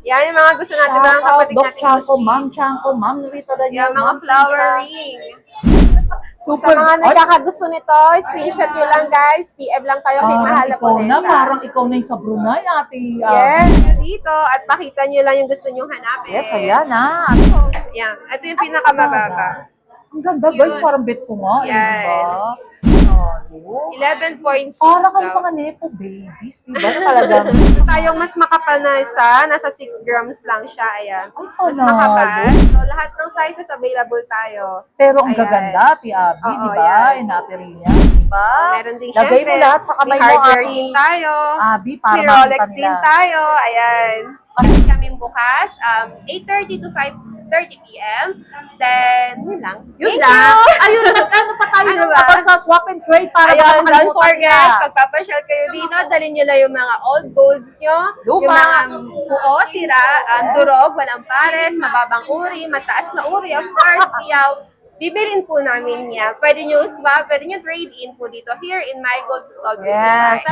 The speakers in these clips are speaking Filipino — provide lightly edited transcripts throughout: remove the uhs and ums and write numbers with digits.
Yan yung mga gusto natin, mga kapatid Doc natin Chanko, Muslim. Ma'am Chanko, Ma'am Rita Daniel, Yan, mga Ma'am flower Cynthia. ring. Super. Sa mga nagkakagusto nito, screenshot nyo lang guys. PM lang kayo kay Mahal na Ponesa. Parang ikaw na yung sa Brunei, ate. Yes, yun dito. At pakita nyo lang yung gusto nyo hanapin. Yes, ayan na. Yan, ito yung pinakamababa. Ang ganda guys, parang bet ko nga. Yan. Diba? 11.6 Parang kayo daw. mga nepo babies, diba? Talagang. Ito tayong mas makapal na isa, nasa 6 grams lang siya, ayan. Ay, Mas makapal. So, lahat ng sizes available tayo. Pero ang Ayan. gaganda, Ate Abby, Oo, di ba? yan. Inaterinya, di ba? Meron din Lagay syempre, mo lahat sa kamay may mo, hardware Ate din tayo. Abby, para May makita Rolex nila. din tayo. Ayan. Meron kami bukas, 8:30 to 5:30 p.m. Then, yun lang. Yun lang. Ayun, magkano pa tayo Ano ng ba? sa swap and trade para Ayun, don't makakalimutan forget, nila. pagpapasyal kayo dito, dalhin nyo lang yung mga old golds nyo, Luma. yung mga buo, sira, durog, walang pares, mababang uri, mataas na uri, of course, iyaw. Bibilin po namin niya. Pwede nyo swap, pwede nyo trade in po dito here in My Gold Stall. Yes.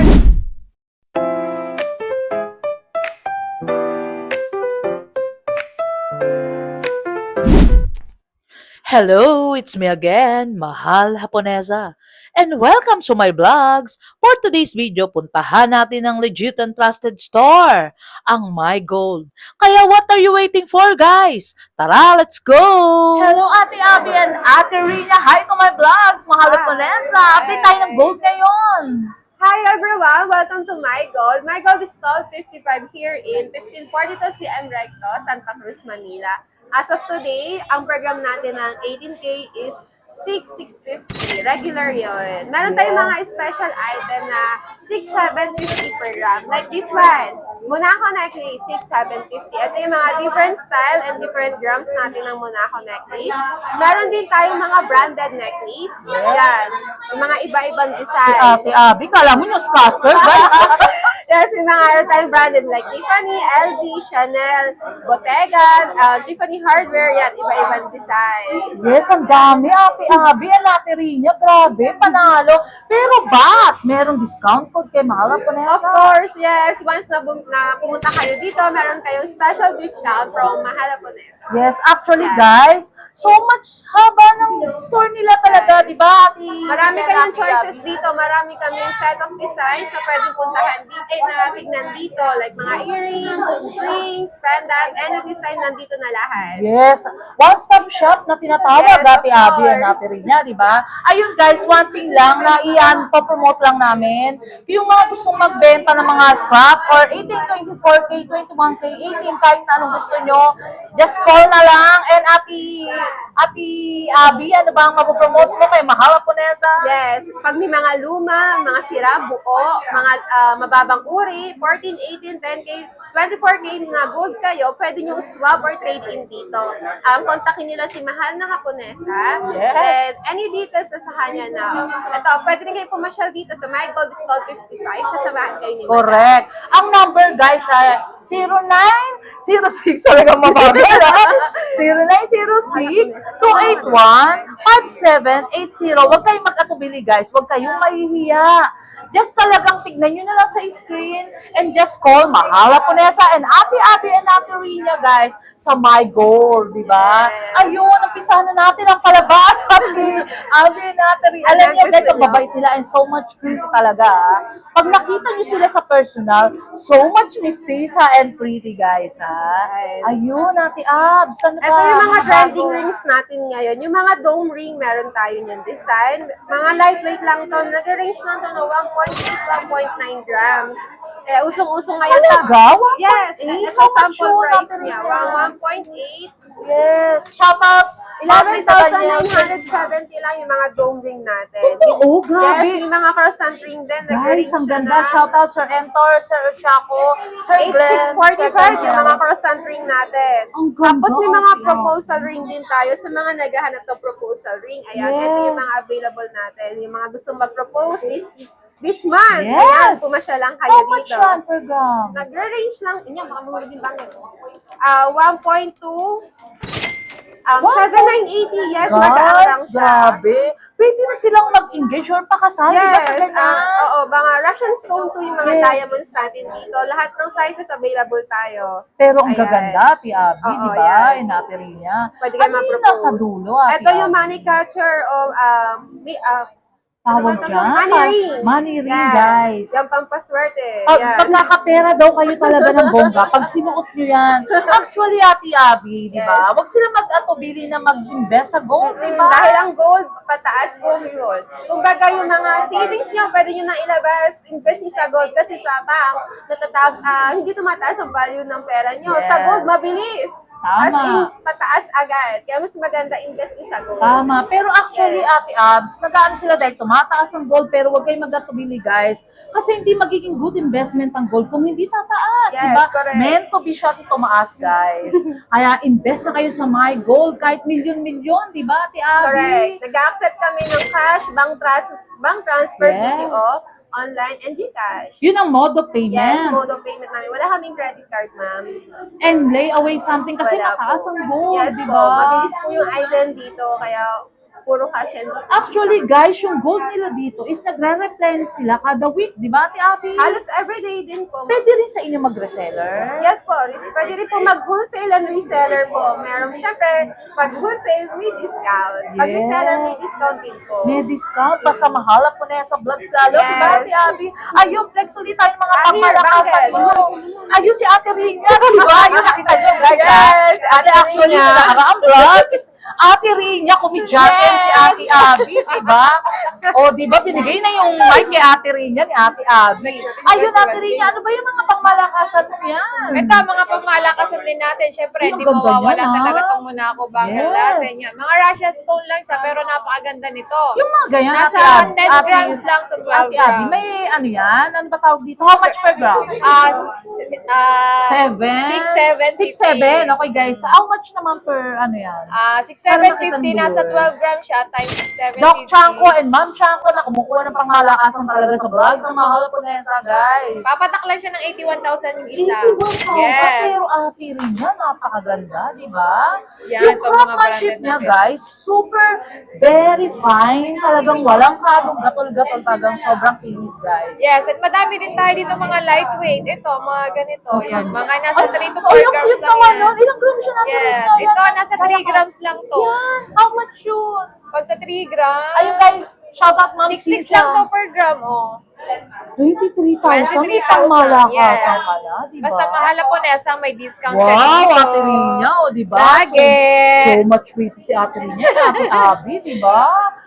Hello, it's me again, Mahal Haponesa. And welcome to my vlogs. For today's video, puntahan natin ang legit and trusted store, ang My Gold. Kaya what are you waiting for, guys? Tara, let's go! Hello, Ate Abby and Ate Rina. Hi to my vlogs, Mahal Haponesa. Update tayo ng gold ngayon. Hi everyone! Welcome to My Gold. My Gold is stall 55 here in 1542 CM Recto, Santa Cruz, Manila. As of today, ang program natin ng 18K is 6,650. Regular yun. Meron tayong mga special item na 6,750 per gram. Like this one. Monaco necklace, 6,750. Ito yung mga different style and different grams natin ng Monaco necklace. Meron din tayong mga branded necklace. Yan. Yung mga iba-ibang Si design. Ate Abby, kala mo newscaster, guys. Yes, may mga meron tayong branded like Tiffany, LV, Chanel, Bottega, Tiffany Hardware, yan, iba-ibang design. Yes, ang dami, Ate Abby, ang Lateria, grabe, panalo. Pero ba't merong discount code kay Mahal Haponesa? Of course, yes. Once na pumunta kayo dito, meron kayong special discount from Mahal Haponesa. Yes, actually Yes. guys, so much haba ng store nila talaga, di ba, Ate? Marami kayong Ate choices Abby? dito. Marami kaming set of designs na pwedeng puntahan dito, na tignan dito. Like mga earrings, rings, pendant, any design nandito na lahat. Yes, one-stop shop na tinatawag, Yes, Ate of Abby and course. Ate Rina, di ba? Ayun guys, one thing lang na iyan, pa-promote lang namin. Yung mga gustong magbenta ng mga scrap or 18, 24K, 21K, 18, kahit na anong gusto nyo, just call na lang. And Ate Abby, ano ba ang mapopromote mo kay Mahal Haponesa? Yes, pag may mga luma, mga sira, buo, mga mababang uri, 14, 18, 10K, 24K na gold kayo, pwede nyo swap or trade in dito. Kontakin nyo lang si Mahal na Haponesa. Yes. Then, any details na sa kanya na, ito, pwede rin kayo pumasyal dito sa My Gold Stall 55, sasamahan kayo ni Madam. Correct. Ang number guys ay 0906, talagang mabagal ha? 0906-281-5780. Huwag kayong mag-atubili guys. Huwag kayong mahihiya. Just talagang tignan nyo na lang sa screen and just call Mahal Haponesa and Ate Abby and Ate Rina guys sa My Gold, di ba? Yes. Ayun, umpisahan na natin ang palabas, Ate Abby and Ate Rina. Alam niyo guys, ang babait nila and so much pretty talaga. Ah. Pag nakita nyo sila sa personal, so much mistisa and pretty guys, ha? Ayun, Ate Abs, ano ba? Ito yung mga trending bago? rings natin ngayon. Yung mga dome ring, meron tayo yung design. Mga lightweight lang to. Nag-range lang to no 1.8, 1.9 grams. Usong-usong ngayon. Talaga? 1.8? Yes. Ito How much sample yun, price Ate niya. Rina? 1.8. Yes. Shoutout. 11,970 lang yung mga dome ring natin. Oo, grabe. Yes, may mga croissant ring din. Guys, Nag-range ang siya ganda. na Shoutout Sir Entor, Sir Shaco, Sir Glenn, Sir 8645 yung mga Glenn. croissant ring natin. Ang ganda, Tapos may mga Ate proposal ring din tayo sa mga naghahanap ng proposal ring. Ayan, ito yung mga Yes. available natin. Yung mga gustong mag-propose this month. Yes. Ayan, pumasya lang kayo How much dito. yan per gram? Nagre-range lang. Inya, baka mga din bangin. 1.2 Wow! 7,980, yes, magaang lang Guys, siya. grabe. Pwede na silang mag-engage or pakasal, di ba sa Yes, ganyan? oo, mga Russian stone to yung mga Yes. diamonds natin dito. Lahat ng sizes available tayo. Pero ang Ayan. gaganda, Ate Abby, Oo, di ba? yan. Yung Ate Rina. Pwede kayo Ano yung ma-propose. nasa dulo, Ate Ito yung Abby? money catcher o Tawag ano ba dyan? money ring. Money ring, Yan. guys. Yan, pampaswerte. Pag Yan. pagkakapera daw kayo talaga ng bongga, pag sinuot nyo yan. Actually, Ate Abby, di ba? Yes. Huwag sila mag-atubili na mag-invest sa gold, di ba? Dahil ang gold, pataas po yun. Kung baga yung mga savings nyo, pwede nyo na ilabas, invest nyo sa gold kasi sa bank, hindi tumataas ang value ng pera nyo. Sa Yes. gold, mabilis. Tama. As in, pataas agad. Kaya mas maganda invest nyo sa gold. Tama. Pero actually, Yes. Ate Abs, nag-ano sila dahil tumataas ang gold, pero huwag kayong mag-atubili, guys. Kasi hindi magiging good investment ang gold kung hindi tataas, Yes, di ba? correct. Meant to be siya tumaas, guys. Kaya invest na kayo sa my gold, kahit milyon-milyon, di ba, Ate Abby? Correct. Nag-accept kami ng cash, bank transfer, Yes. BDO, online, and GCash. Yun ang mode of payment. Yes, mode of payment namin. Wala kaming credit card, ma'am. And lay away something kasi Wala mataas po. ang gold, Yes di po. ba? Mabilis po yung item dito, kaya puro cash and Actually, guys, yung gold nila dito is nagre-replenish sila kada week, di ba, Ate Abby? halos everyday din po. Pwede rin sa inyo mag-reseller. Yes po, pwede rin po mag-wholesale and reseller po. Meron, syempre, pag wholesale, may discount. Pag Yes. reseller, may discount din po. May discount pa sa mahal po na yan sa vlogs lalo, di ba, Ate Yes. Abby? Ayun, flex ulit tayo mga Here, pangmalakasan Banggel. mo. Ayun si Ate Rina, di ba? Ayun, nakita niyo, guys. Yes, Kasi Ate actually, Rina. nakaraang vlog is Ate Rina, kumidyante si Yes. Ate Abby, di ba? O, di ba, binigay na yung mic kay Ate Rina ni Ate Abby. Ayun, Ate Rina, ano ba yung mga pangmalakasan mo yan? Ito, mga pangmalakasan din natin. Siyempre, Ay, ang hindi ganda mawawala niyan, talaga ah. itong Monaco bangle Yes. natin. Yan. Mga Russian stone lang siya, pero napakaganda nito. Yung mga ganyan, Nasa Ate Abby. 10 grams lang to 12 Ate Abby, grams. may ano yan? Ano ba tawag dito? How much per gram? 6,750. 6,7. Okay, guys. How much naman per ano yan? 6,750. Nasa viewers. 12 grams siya, times 6,750. Doc Chanko and Ma'am Chanko na kumukuha ng pangmalakasan talaga sa vlog sa mga Halaponesa, guys. Papatak lang siya ng 81,000 yung isa. 81,000. Yes. Pero Ate Rina, napakaganda, di ba? Yan, Yung ito mga craftsmanship branded niya, natin. guys, super, very fine. Talagang walang kalong gatol-gatol. Talagang sobrang kinis, guys. Yes, at madami din tayo dito mga lightweight. Ito, mga ganito. Yan, mga nasa 3 to 4 Ay, yung grams cute lang naman yan. nun. Ilang grams siya natin? Yes, ito nasa 3 grams lang to. Yan. How much yun? Pag sa 3 grams, Ayun, guys. Shout out, Ma'am 66 Sita. lang to per gram, oh. 23,000. May 23,000, pangmalakasan yes. pala, di ba? Basta mahal po nesa, may discount ka Wow, dito. Ate Rina, o di ba? Lagi. So much pretty si Ate Rina, Ate Abby, di ba?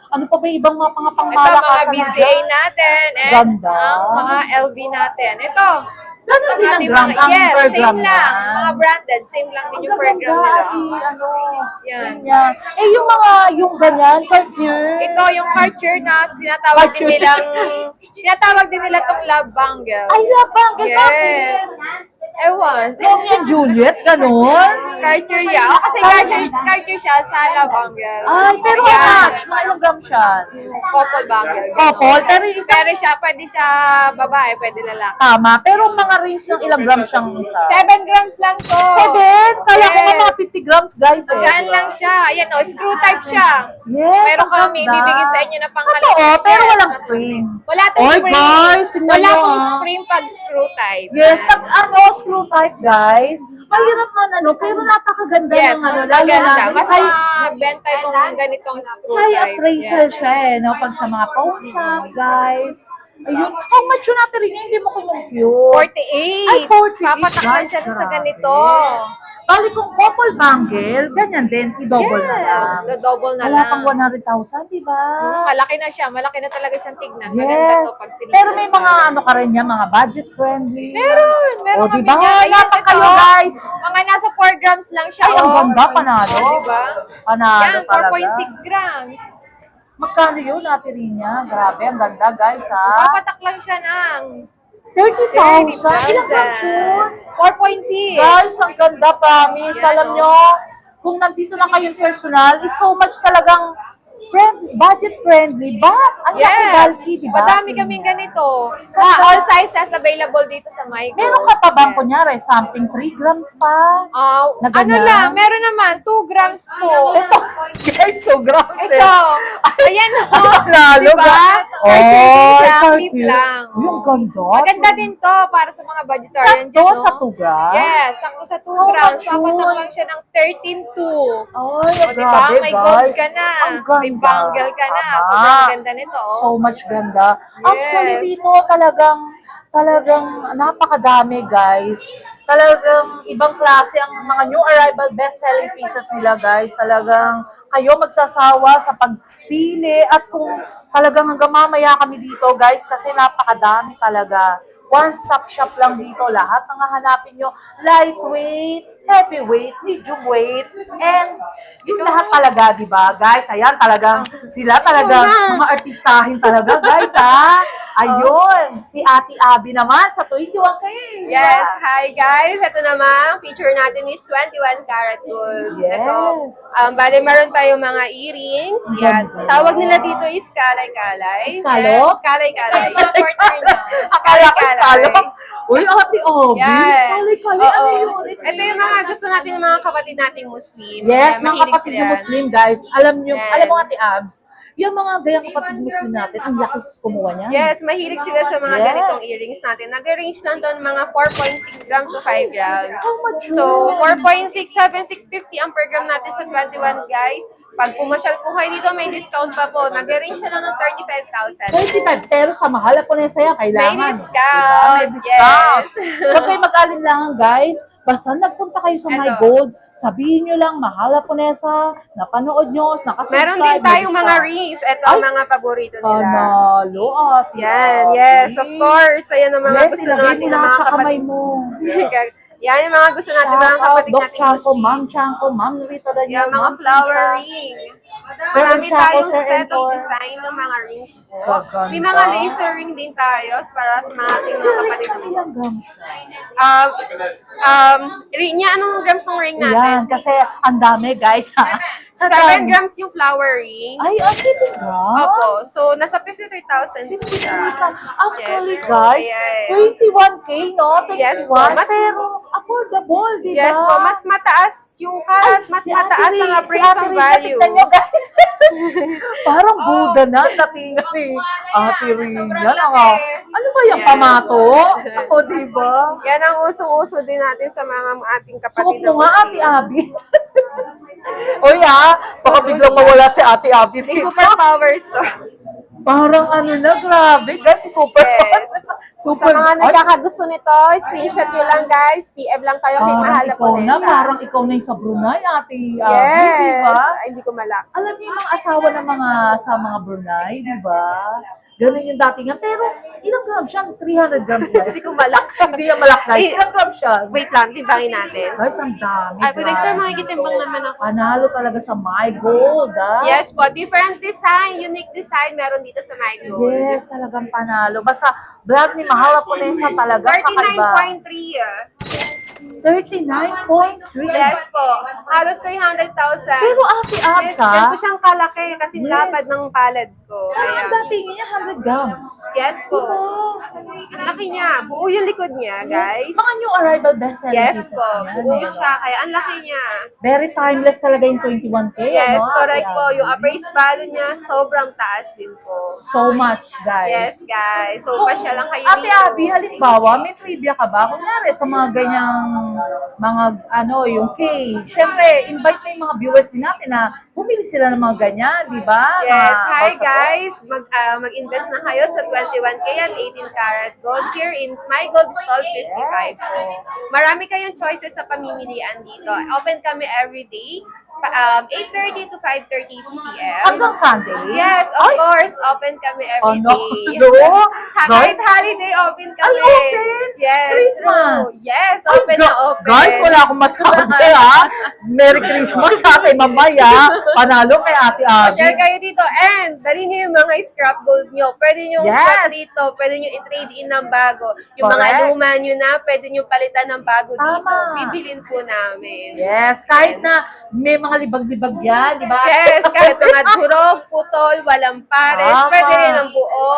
Ano pa ba yung ibang mga Ito, mga pangmalakasan BCA natin, and Ganda. ang mga LV natin. Ito, Ganun din ang ating gram, mga, ang yes, per same gram lang. yan. Mga branded, same lang din Ang yung per gram gaganda, nila. Ate, ano, Yan. ganyan. Eh, yung mga, yung ganyan, Cartier. Ito yung Cartier na tinatawag din Cartier. nila tong love bangle. Ay, labang, Yes. bakit? Ewan. Romeo and Juliet, ganun. Cartier yan. O, kasi Cartier siya sa love bangle. Ay, pero Yan. how much? Mga ilang gram siya? Couple bangle. Couple, pero yung isang Pero siya, pwede siya babae, pwede lalaki. tama. Pero mga range ng ilang gram siyang isa? 7 grams lang to. 7? Kaya ko Yes. mga 50 grams, guys. Eh. Magaan lang siya. Ayan o, screw type siya. Yes, Meron ang kami, ganda. ibibigay sa inyo na pangmalaki. Totoo, pero walang spring. Wala tong Oy, spring. guys, tingnan Wala nyo, pong ah. spring pag screw type. Yes, pag ano, screw type, guys. Mahirap man ano, pero napakaganda Yes, ng ano. mas lalo maganda. na- Mas Ay, mabenta itong ganitong screw high type. appraisal Yes. siya eh, no? Pag sa mga pawn shop, guys. Ayun. How much yun natin rin hindi mo kinumpute? 48. Ay, 48, Papataklan guys, siya sa grabe. ganito. Bali kung couple bangle, ganyan din, i-double na lang. Yes, double na Wala lang. pang 100,000, di ba? Malaki na siya. Malaki na talaga siyang tignan. Maganda Yes. to pag sinusuot. Pero may mga ano ka rin yan, mga budget friendly. Meron O, kami diba? niyan. Ayan, Dapat ito. kayo, guys. Mga nasa 4 grams lang siya. Ay, ang oh. ganda, panalo. Oh, diba? Panalo Yan, talaga. 4.6 grams. Magkano yun, Ate Rina? Grabe, ang ganda, guys, ha? Papatak lang siya ng 30,000? Ilang grams yun? 4.6. Guys, ang ganda, promise. Yan, Alam oh. nyo, kung nandito lang kayong personal, is so much talagang budget friendly, but ang laki Yes. bulky, di ba? Madami kaming ganito. Ganda. All sizes available dito sa MyGo. Meron ka pa bang Yes. kunyari, something 3 grams pa? Na Ano ganyan? lang, meron naman, 2 grams po. Ito, guys, 2 grams Ito. Ayan po. Nalo Diba? ba? Ay, Oh, clip lang. Yung ganda. Maganda din to para sa mga vegetarian. Sakto dyan, no? sa 2 grams? Yes, sakto sa 2 How grams. much yun? Papatak lang siya ng 13.2. Ay, O, diba? grabe, May guys. gold ka na. Ang ganda. May bangle ka na. Tama. Sobrang ganda nito. Oh. So much ganda. Yes. Actually, dito talagang napakadami, guys. Talagang ibang klase ang mga new arrival best-selling pieces nila, guys. Talagang kayo magsasawa sa pagpili at kung talagang hanggang mamaya kami dito, guys, kasi napakadami talaga. One-stop shop lang dito. Lahat ng hahanapin nyo, lightweight, heavyweight, medium weight, and yung lahat talaga, di ba, guys? Ayan, talagang sila talaga, mga artistahin talaga, guys, ha? Ayun, si Ate Abby naman sa 21K. di ba? Yes, hi guys. Ito naman, feature natin is 21 karat gold. Yes. Ito, bali meron tayong mga earrings. Yan. Ganda. Tawag nila dito is kalay-kalay. Escallop? Yes, kalay-kalay. Akala ko skalo. Uy, Ate Abby, Yan. kali-kali. Oo. Ano yun? Ito yung mga gusto natin ng mga kapatid nating Muslim. Yes, Yan, mga mahilig kapatid sila na yan. Muslim, guys. Alam Yes. mo, Ate Abs, yung mga gayang kapatid Muslim natin, ang lakas kumuha niya. Yes, mahilig sila sa mga Yes. ganitong earrings natin. Nag-range lang doon mga 4.6 gram to 5 grams. How much So, yun? 4.6, 7,650 ang per gram natin sa 21, guys. Pag pumasyal po kayo dito, may discount pa po. Nag-range siya lang ng 35,000. 35, pero sa mahal po na saya, kailangan. May discount. Diba? May discount. Yes. Huwag kayo mag-alinlangan, guys. Basta nagpunta kayo sa My Eto. Gold, sabihin nyo lang, mahal po Nesa, napanood nyo, nakasubscribe. Meron din may tayong mga discount. rings. Ito ang Ay. mga paborito nila. Panalo, Ate Yan, Abby. yes, of course. Ayan ang mga Yes, gusto ilagay natin mo ng lahat mga sa kamay kapatid. mo. Yan yung mga gusto natin ng mga Shout out, kapatid Doc natin. Chanko, Muslim. Ma'am Chanko, Ma'am Rita Daniel, Yan, mga Ma'am flower Cynthia. ring. Sir Marami Chaco, tayong Sir set of Entor. design ng mga rings po. Gaganda. May mga laser ring din tayo para sa mga ating mga kapatid na Ilang grams siya? ring niya, anong grams ng ring natin? Yan, kasi ang dami, guys, ha? Sa 7 dami. grams yung flower ring. Ay, 7 grams? Opo. So, nasa 53,000 po siya. Actually, Yes po, guys, yes. 21K, no? 21, Yes po, mas- pero affordable, di ba? Yes po, mas mataas yung karat, mas Si Ate mataas ang Ray- appraisal si Ate Ray, value. tingnan nyo, guys. Parang Buddha na, natingan ni Ate Rina. Ano ba yung Yes. pamato? Ako, di ba? Yan ang usong-uso din natin sa mga ating Suot kapatid mo nga, Ate Muslim. Abby. Uy, baka biglang mawala si Ate Abby. May superpowers to. Parang ano na, grabe. Guys, si Super. Yes. Super. Sa mga nagkakagusto nito, screenshot nyo lang guys. PM lang kayo kay Mahal na ikaw na, Ponesa. parang ikaw na yung sa Brunei, Ate Abby, Yes. di ba? Ay, hindi ko malak. Alam niyo yung mga asawa ng mga sa mga Brunei, di ba? Ganun yung datingan. Pero, ilang grams siya? 300 grams ba? Hindi ko malak. Hindi yan malak, guys. Ilang grams siya? Wait lang, timbangin natin. Guys, ang dami. Ay, but sir, grabe makikitimbang ito. naman ako. Panalo talaga sa My Gold, Yes po, different design, unique design meron dito sa My Gold. Yes, talagang panalo. Basta, vlog ni Mahal Ponesa talaga kakaiba. 39.3. 39.3. Yes po, halos 300,000. Pero Ate Abs, Yes, ganito siyang kalaki kasi Yes. lapad ng palad ko. Kaya Kaya, ang dating niya 100 grams. yes po. Diba? Ang laki niya. Buo yung likod niya, guys. Mga new arrival best-selling Yes pieces po. niya, Buo diba? siya. Kaya ang laki niya. Very timeless talaga yung 21K. Yes, ano, correct Ate po. Abby? Yung appraised value niya, sobrang taas din po. So much, guys. Yes, guys. So, pasya lang kayo Ate dito. Abby, halimbawa, may trivia ka ba? Kunyari, sa mga ganyang, mga, yung cake. Siyempre, invite mo yung mga viewers din natin na bumili sila ng mga ganyan, di ba? Yes, Mga hi balsa- guys. Mag-invest na kayo sa 21K at 18 karat gold here in My Gold Stall 55 po. Marami kayong choices sa pamimilian dito. Open kami every day, 8:30 to 5:30 p.m. Hanggang Sunday? Yes, of course. Open kami every Ano? day. No? Kahit holiday, open kami. open? Yes, Christmas? true. Yes, Ay, open na open. Guys, wala akong masabi, ha? Merry Christmas sa akin, mamaya. Panalo kay Ate Abby. Share kayo dito. And, dali niyo yung mga scrap gold nyo. Pwede nyo Yes. swap dito. Pwede nyo i-trade in ng bago. Yung mga Correct. luma nyo na, pwede nyo palitan ng bago dito. Tama. Bibilin po namin. Yes, kahit na may mga libag-libag yan, di ba? Yes, kahit mga durog, putol, walang pares, Tama. pwede rin ang buo.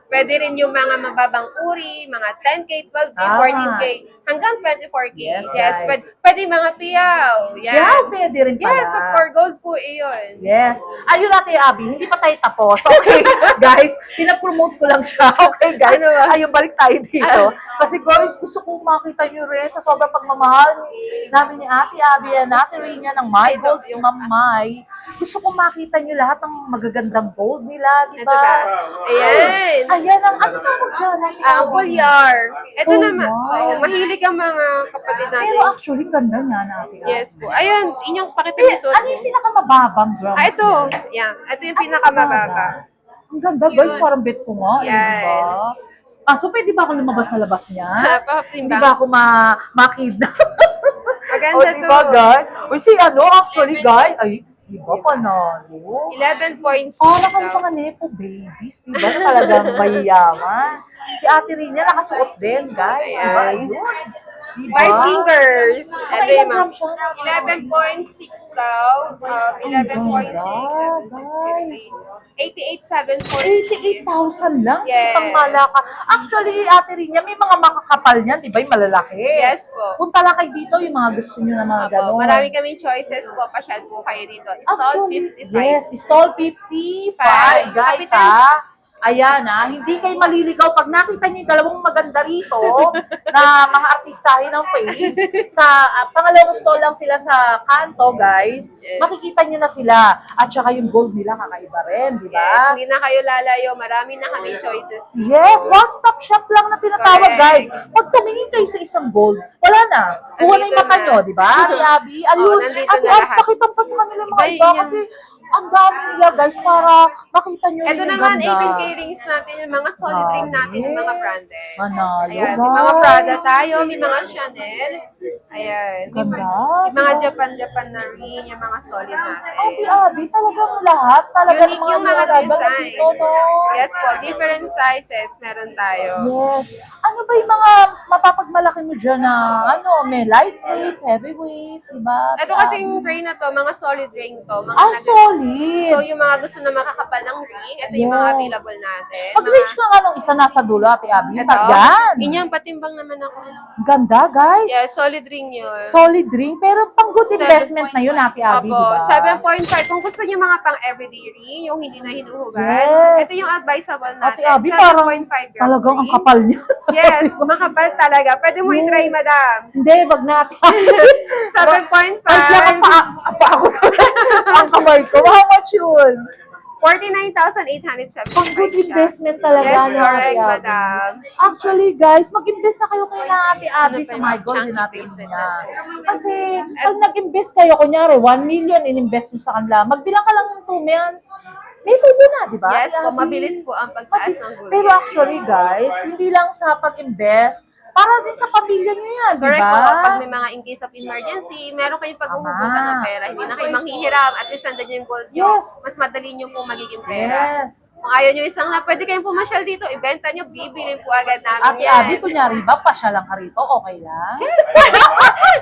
Pwede rin yung mga mababang uri, mga 10K, 12K, Tama. 14K, hanggang 24K. Yes, Yes, guys. pwede mga piyaw. Yan. Yeah, pwede rin pala. Yes, of course, gold po iyon. Yes. Ayun natin, Abby, hindi pa tayo tapos. Okay, guys, pinapromote ko lang siya. Okay, guys. Ano ba? Ayun, balik tayo dito. Kasi guys, gusto kong makita nyo rin sa sobrang pagmamahal namin ni Ate Abby and Ate Rina ng My Ito, Gold si yung- Ma'am Mai. Gusto kong makita nyo lahat ng magagandang gold nila, di Ito ba? ba? Ayan. Ayan ang ano tawag dyan? Ang bulyar. Ito Oh, naman, wow. mahilig ang mga kapatid natin. Pero actually, ganda niya na Ate Abby. Yes po. Ayun, inyong pakita Eh, ni Sot. ano yung pinakamababang grams Ito. niya? Yan. Ito yung pinakamababa. Ang ganda guys, Yun. parang bet ko nga. Yan. Yan. Diba? Kaso pwede ba ako lumabas sa labas niya? Hindi Papatimbang. ba ako makidnap? Maganda O, diba, to. guys? O, si ano, actually, guys, ay, diba, panalo? 11.6 Para kang daw. mga nepo babies, diba, na talagang mayayaman. Si Ate Rina nakasuot din, guys. Diba, Ayan. ayun. Diba? 5 fingers. Mga Ito ilang yung mga grams siya? 11.6 daw. 11.6, guys. 88,740. 88,000 lang? Yes. Pang malaka. Actually, Ate Rina, may mga makakapal niyan, di ba? Yung malalaki. Yes po. Punta lang kayo dito, yung mga gusto nyo na mga Opo, gano'n. marami kaming choices po. Pasyal po kayo dito. Stall Actually, 55. yes, stall 55, guys, Kapitan. ha? Ayan, ha? Hindi kayo maliligaw. Pag nakita niyo yung dalawang maganda rito na mga artistahin ng face, sa pangalawang stall lang sila sa kanto, guys, Yes. makikita niyo na sila. At saka yung gold nila kakaiba rin, di Yes, ba? hindi na kayo lalayo. Marami na kaming choices. Yes, one-stop shop lang na tinatawag, Correct. guys. Pag tumingin kayo sa isang gold, wala na. Kuha na yung Nandito mata na. nyo, di ba? Ate Abby, ayun. nandito Ate na Abs, lahat. pakitan pa sa kanila mga Iba iba yun. kasi ang dami nila, guys, para makita nyo rin Ito yung naman, ganda. 18K rings natin, yung mga solid ring natin, yung mga branded. Manalo, Ayan, guys. may mga Prada tayo, may mga Chanel. Ayan. Ganda. May mga Japan na ring, yung mga solid natin. Ate Abby, talagang lahat. Talaga Unique ng yung mga arrival design. dito, no? Yes po, different sizes meron tayo. Yes. Ano ba yung mga mapapagmalaki mo dyan na, ano, may lightweight, heavyweight, diba? Ito kasing ring na to, mga solid ring to. Mga Ah, solid. So, yung mga gusto na makakapal ng ring, ito yung mga Yes. available natin. Pag-reach ka nga nung isa nasa dulo, Ate Abby. Ito, Yan. inyong patimbang naman ako. Ganda, guys. Yes, solid ring yun. Solid ring, pero pang good 7.5. investment na yun, Ate Abby, Opo, diba? 7.5. Kung gusto niyo mga pang everyday ring, yung hindi na hinuhugan, Yes. ito yung advisable Ate natin. Abby, parang 7.5 grams talagang ang ring. kapal niya. Yes, makapal talaga. Pwede mo Yes. i-try, madam. Hindi, wag natin. 7.5. Ay, kaya pa ako to. Ang kamay ko. How much yun? 49,875 Pang good siya. investment talaga Yes, niya, correct, Ate Abby. madam. Actually, guys, mag-invest na kayo kay na Ate Abby Ano pa sa yung My Gold chunky din natin bracelet niya. natin? Kasi, pag nag-invest kayo, kunyari, 1 million in-invest nyo sa kanila, magbilang ka lang ng 2 months, may tubo na, di ba? Yes Ate po, Abby? mabilis po ang pagtaas ng gold. Pero actually, guys, hindi lang sa pag-invest, para din sa pamilya nyo yan, di Correct ba? po, pag may mga in case of emergency, meron kayong paghuhugutan Tama. ng pera. Hindi na kayo manghihiram. At least nandun yung gold nyo. Yes. Mas madali nyo po magiging pera. Yes. Kung ayaw nyo isang na, pwede kayong pumasyal dito, ibenta nyo, bibilin po agad namin Ate yan. Abby, kunyari ba, pasya lang ka rito, okay lang?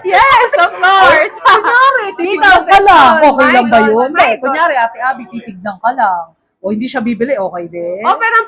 Yes, of course. Kunyari, titignan Dito, ka lang, Sexton. okay lang ba My yun? God, my Eh, God. kunyari, Ate Abby, titignan ka lang. O hindi siya bibili, okay din? Operan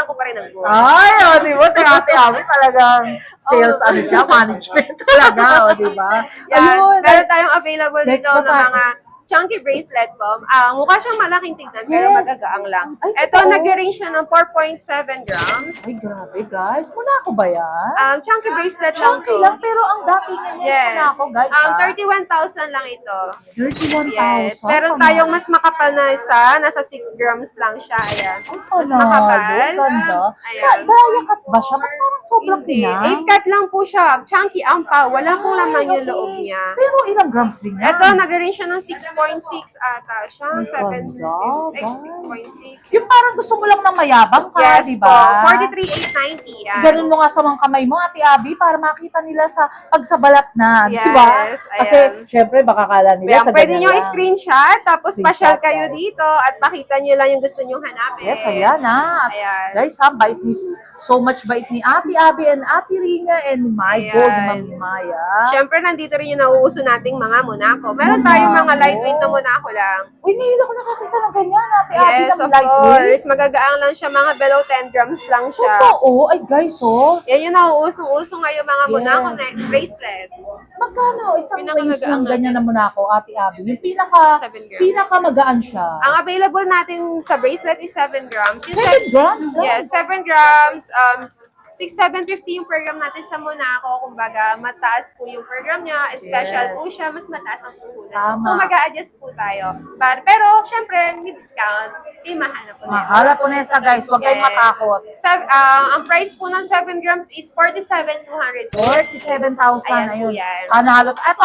ko pa rin ang gold. Ay, o, di ba? Si Ate Abby talagang sales, Oh. ano siya, management talaga, o, di ba? Yan, Ayun, meron tayong available Next dito na ng tayo. mga chunky bracelet po. Mukha siyang malaking tignan, pero Yes. magagaang lang. Ay, Ito, totoo. nag-range siya ng 4.7 grams. Ay, grabe, guys. Muna ako ba yan? Chunky bracelet lang Chunky to. lang, pero ang dati niya, yes, Yes. muna ako, guys, ha? 31,000 lang ito. 31,000. Yes. Meron tayong mas makapal na isa. Nasa 6 grams lang siya. Ayan. Mas makapal. Ganda. Ayan. Daya cut ba siya? Ba't parang sobrang Hindi. kinang? 8 cut lang po siya. Chunky ampaw. Wala pong laman yung Okay. loob niya. Pero ilang grams din yan? Ito, nag-range siya ng 6.6 ata siya. Ang 7, ganda, 6.6. Yung parang gusto mo lang ng mayabang ka, Yes di po. ba? 43,890 yan. Ganun mo nga sa mga kamay mo, Ate Abby, para makita nila sa pagsabalat na, di ba? Yes, Kasi, ayan. syempre, baka kala nila Ayan, sa pwede ganyan nyo lang. i-screenshot, tapos Screenshot, pasyal kayo guys. dito at pakita nyo lang yung gusto nyo hanapin. Yes, ayan ha. At Ayan. guys ha, bait ni, so much bait ni Ate Abby and Ate Rina and my Ayan. gold Mami Maya. Siyempre, nandito rin yung nauuso nating mga Monaco. Meron Monaco. tayong mga lightweight Wait na muna ako lang. Uy, ngayon ako nakakita ng ganyan, Ate Abby, Yes, ng of lightweight. course. Magagaang lang siya, mga below 10 grams lang siya. Totoo. Ay, guys, oh. Yan yung nauusong-uso ngayon mga Yes. Monaco na bracelet. Magkano? Isang Pinakamagaang range lang ganyan natin. na Monaco, Ate Abby. Yung 7 grams. pinakamagaan siya. Ang available natin sa bracelet is 7 grams. Yung 7 grams? Yes, 7 grams. 6,750 yung per gram natin sa Monaco. Kumbaga, mataas po yung per gram niya. Special Yes. po siya. Mas mataas ang puhunan. Tama. So, mag-a-adjust po tayo. Pero, syempre, may discount. Mahal na po na. Mahal po nesa, guys. Huwag kayong matakot. Ang price po ng 7 grams is 47,200. 47,000 Ayan na po yun. yan. Panalo. Ito,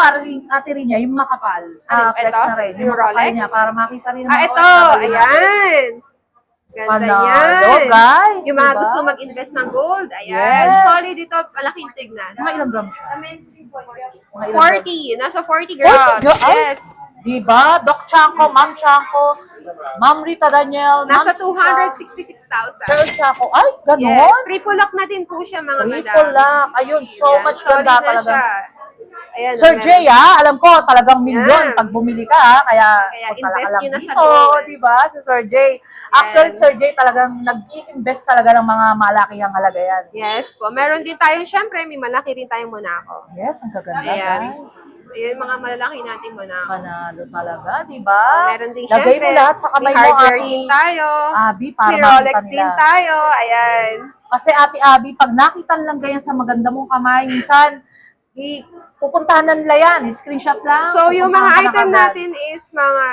Ate Rinya, yung makapal. Flex Ito? na rin. Yung makapal Rolex? niya para makita rin ng mga Ito. OFW. Ayan. Ganda Panalo, yan. guys. Yung mga diba? gusto mag-invest ng gold. Ayan. Yes. Solid dito. Malaking tignan. Mga ilang grams siya? Mga ilang grams? 40. Nasa 40 grams. Ay, Yes. Diba? Doc Chanko, Ma'am Chanko, Ma'am Rita Daniel, Nasa Ma'am 266,000. Sir Chanko. Ay, ganon? Yes. Triple lock na din po siya, mga madam. Triple lock. Ayun, so Yan. much Solid ganda na talaga. siya. Ayan, Sir meron- Jay, alam ko, talagang milyon Yan. pag bumili ka, kaya punta invest ka lang yun na sa dito, gold. diba? Si Sir Jay. Actually, Sir Jay talagang nag-invest talaga ng mga malakihang halaga yan. Yes po. Meron din tayong, syempre, may malaki din tayong Monaco. Yes, ang kaganda, Ayan. guys. Ayan, mga malalaki natin Monaco. Panalo talaga, diba? Meron din, Lagay syempre, mo lahat sa kamay may mo, hardware Ate din tayo. Abby, para May makita Rolex nila. din tayo. Ayan. Kasi Ate Abby, pag nakita lang ganyan sa maganda mong kamay, minsan, pupuntahan na nila yan, screenshot lang. So, yung mga pupuntahan ka na item kagad. natin is mga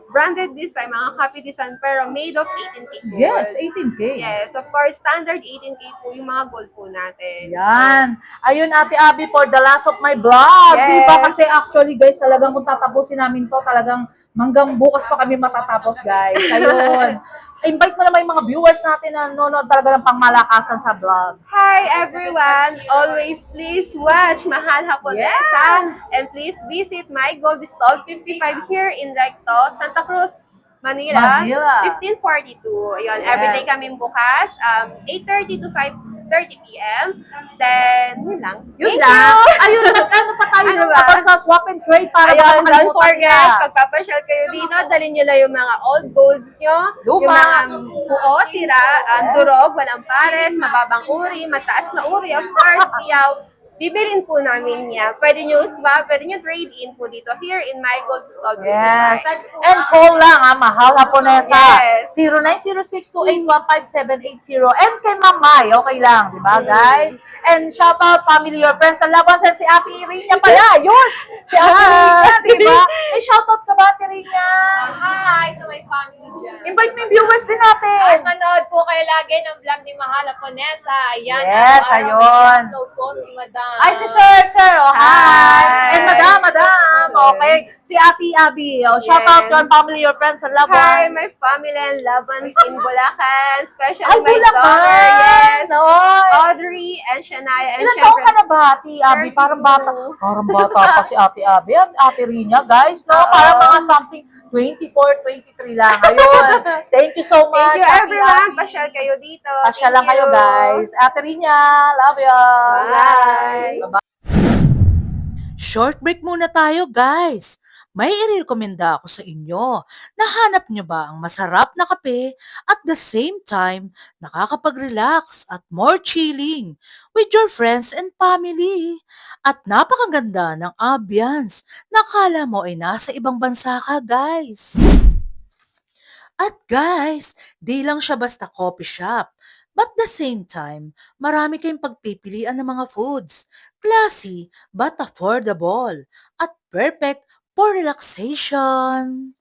branded design, mga copy design, pero made of 18K gold. Yes, 18K. Yes, of course, standard 18K po yung mga gold po natin. Yan. Ayun, Ate Abby, for the last of my vlog. Yes. Diba? Kasi actually, guys, talagang kung tatapusin namin to, talagang hanggang bukas pa kami matatapos, guys. Ayun. Invite mo naman yung mga viewers natin na nanonood talaga ng pangmalakasan sa vlog. Hi everyone! Always please watch Mahal Haponesa and please visit my Gold Stall 55 here in Recto, Santa Cruz, Manila, Manila. 1542. Ayun, Yes. everyday kaming bukas, 8:30 to 5:30 p.m. Then, yun lang. Yun Thank lang. you! Ayun, ano pa tayo Ano nung ba? kapag sa swap and trade para Ayun, don't makakalimutan forget, nila. pagpapasyal kayo dito, dalhin nyo lang yung mga old golds nyo, Luma. yung mga buo, sira, durog, walang pares, mababang uri, mataas na uri, of course, piyaw. Bibilin po namin yan. Pwede nyo swap, pwede nyo trade in po dito here in my gold stall. Yes. And call lang, Mahal Haponesa. Yes. 0906-2815-780. And kay Mamay, okay lang, di ba, guys? And shout out family, your friends, and loved ones, and si Ate Rinya pala, yun! Si Ate Rinya, di ba? May shout out ka ba, Ate Rinya? Hi sa my family dyan. Invite mo yung viewers din At natin. manood po kayo lagi ng vlog ni Mahala Ponesa. Ayan. Yes, araw-araw ayun. may upload po si Madam. Ay, si Sir, oh, hi! Hi. And Madam, okay. Si Ate Abby, oh, shout out Yes. to your family, your friends, and loved Hi, ones. my family and loved ones in Bulacan, especially Ay, my Bulacan! daughter, yes, Oy! Audrey and Shania, and Ilan taon ka na ba, Ate Abby? 32. Parang bata pa si Ate Abby. At Ate Rinya, guys, no? Oo. Parang mga something 24, 23 lang. Ayun. Thank you so much, Thank you Ate everyone. Abby. Pasyal kayo dito. Pasyal lang Thank kayo, you. guys. Ate Rinya, love ya. Bye. Short break muna tayo, guys. May irekomenda ako sa inyo. Nahanap nyo ba ang masarap na kape at the same time nakakapag-relax at more chilling with your friends and family? At napakaganda ng ambience na akala mo ay nasa ibang bansa ka, guys. At guys, di lang siya basta coffee shop. But the same time, marami kayong pagpipilian ng mga foods. Classy but affordable. At perfect for relaxation.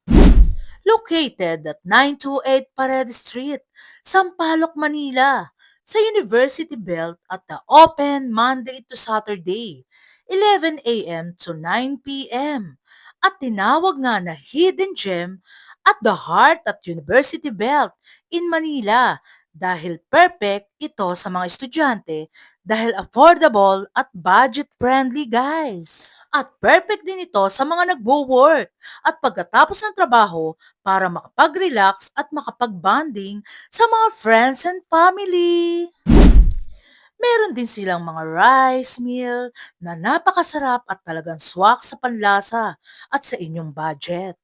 Located at 928 Paredes Street, Sampaloc, Manila. Sa University Belt at the open Monday to Saturday, 11 a.m. to 9 p.m. At tinawag nga na Hidden Gem at the heart at University Belt in Manila dahil perfect ito sa mga estudyante dahil affordable at budget-friendly, guys. At perfect din ito sa mga nagwo-work at pagkatapos ng trabaho para makapag-relax at makapag-bonding sa mga friends and family. Meron din silang mga rice meal na napakasarap at talagang swak sa panlasa at sa inyong budget.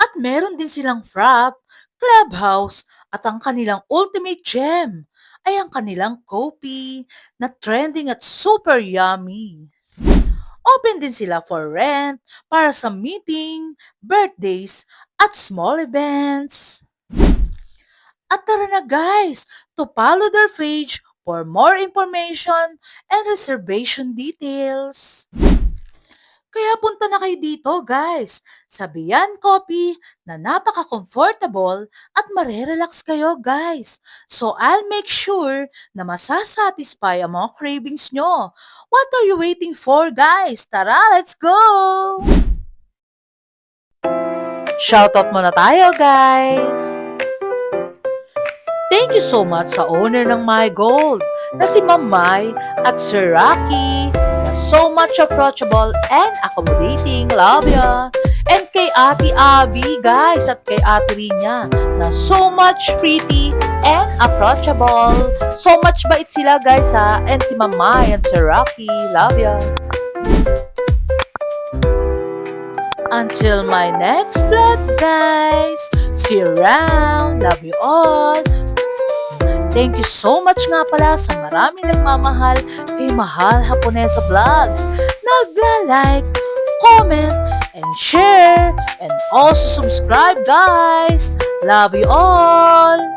At meron din silang frap, clubhouse, at ang kanilang ultimate gem ay ang kanilang kopi na trending at super yummy. Open din sila for rent para sa meeting, birthdays, at small events. At tara na guys, to follow their page for more information and reservation details. Kaya punta na kayo dito guys, sa Bian Coffee na napaka-comfortable at marerelax kayo guys. So I'll make sure na masasatisfy ang mga cravings nyo. What are you waiting for guys? Tara, let's go! Shoutout muna tayo guys! Thank you so much sa owner ng My Gold na si Mamay at Sir Rocky na so much approachable and accommodating. Love ya! And kay Ate Abby guys at kay Ate Rina na so much pretty and approachable. So much bait sila guys ha. And si Mamay and Sir Rocky. Love ya! Until my next vlog guys. See you around. Love you all. Thank you so much nga pala sa maraming nagmamahal kay Mahal Haponesa Vlogs. Nagla-like, comment, and share, and also subscribe guys. Love you all!